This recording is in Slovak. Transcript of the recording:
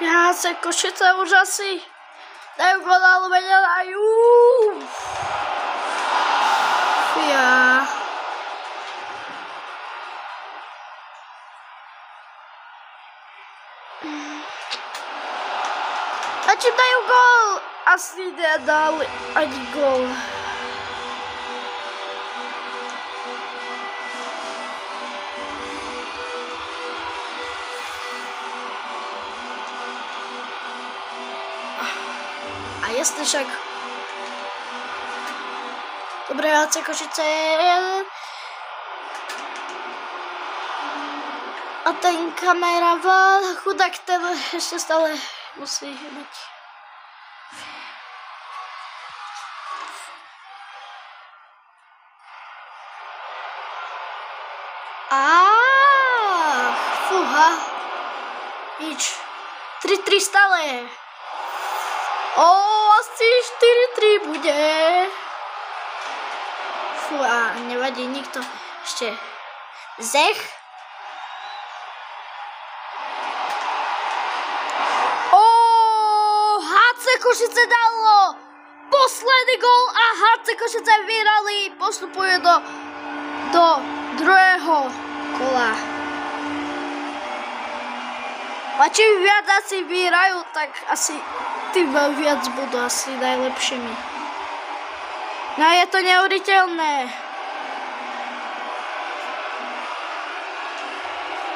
HC Košice už asi dajú gól, ale nedajú. Ja. A čím dajú gól? Asi nedali ani gól. A jasne však. Dobre, HC Košice. A ten kameraman, chudák, ten ešte stále musí mať. Fúha. Nič. 3-3 stále. Asi 4-3 bude. Fúha, nevadí nikto. Ešte Zech. HC Košice dalo posledný gól a HC Košice vyhrali, postupuje do druhého kola. A čím viac asi vyhrajú, tak asi tým viac budú asi najlepšími. No je to neuveriteľné.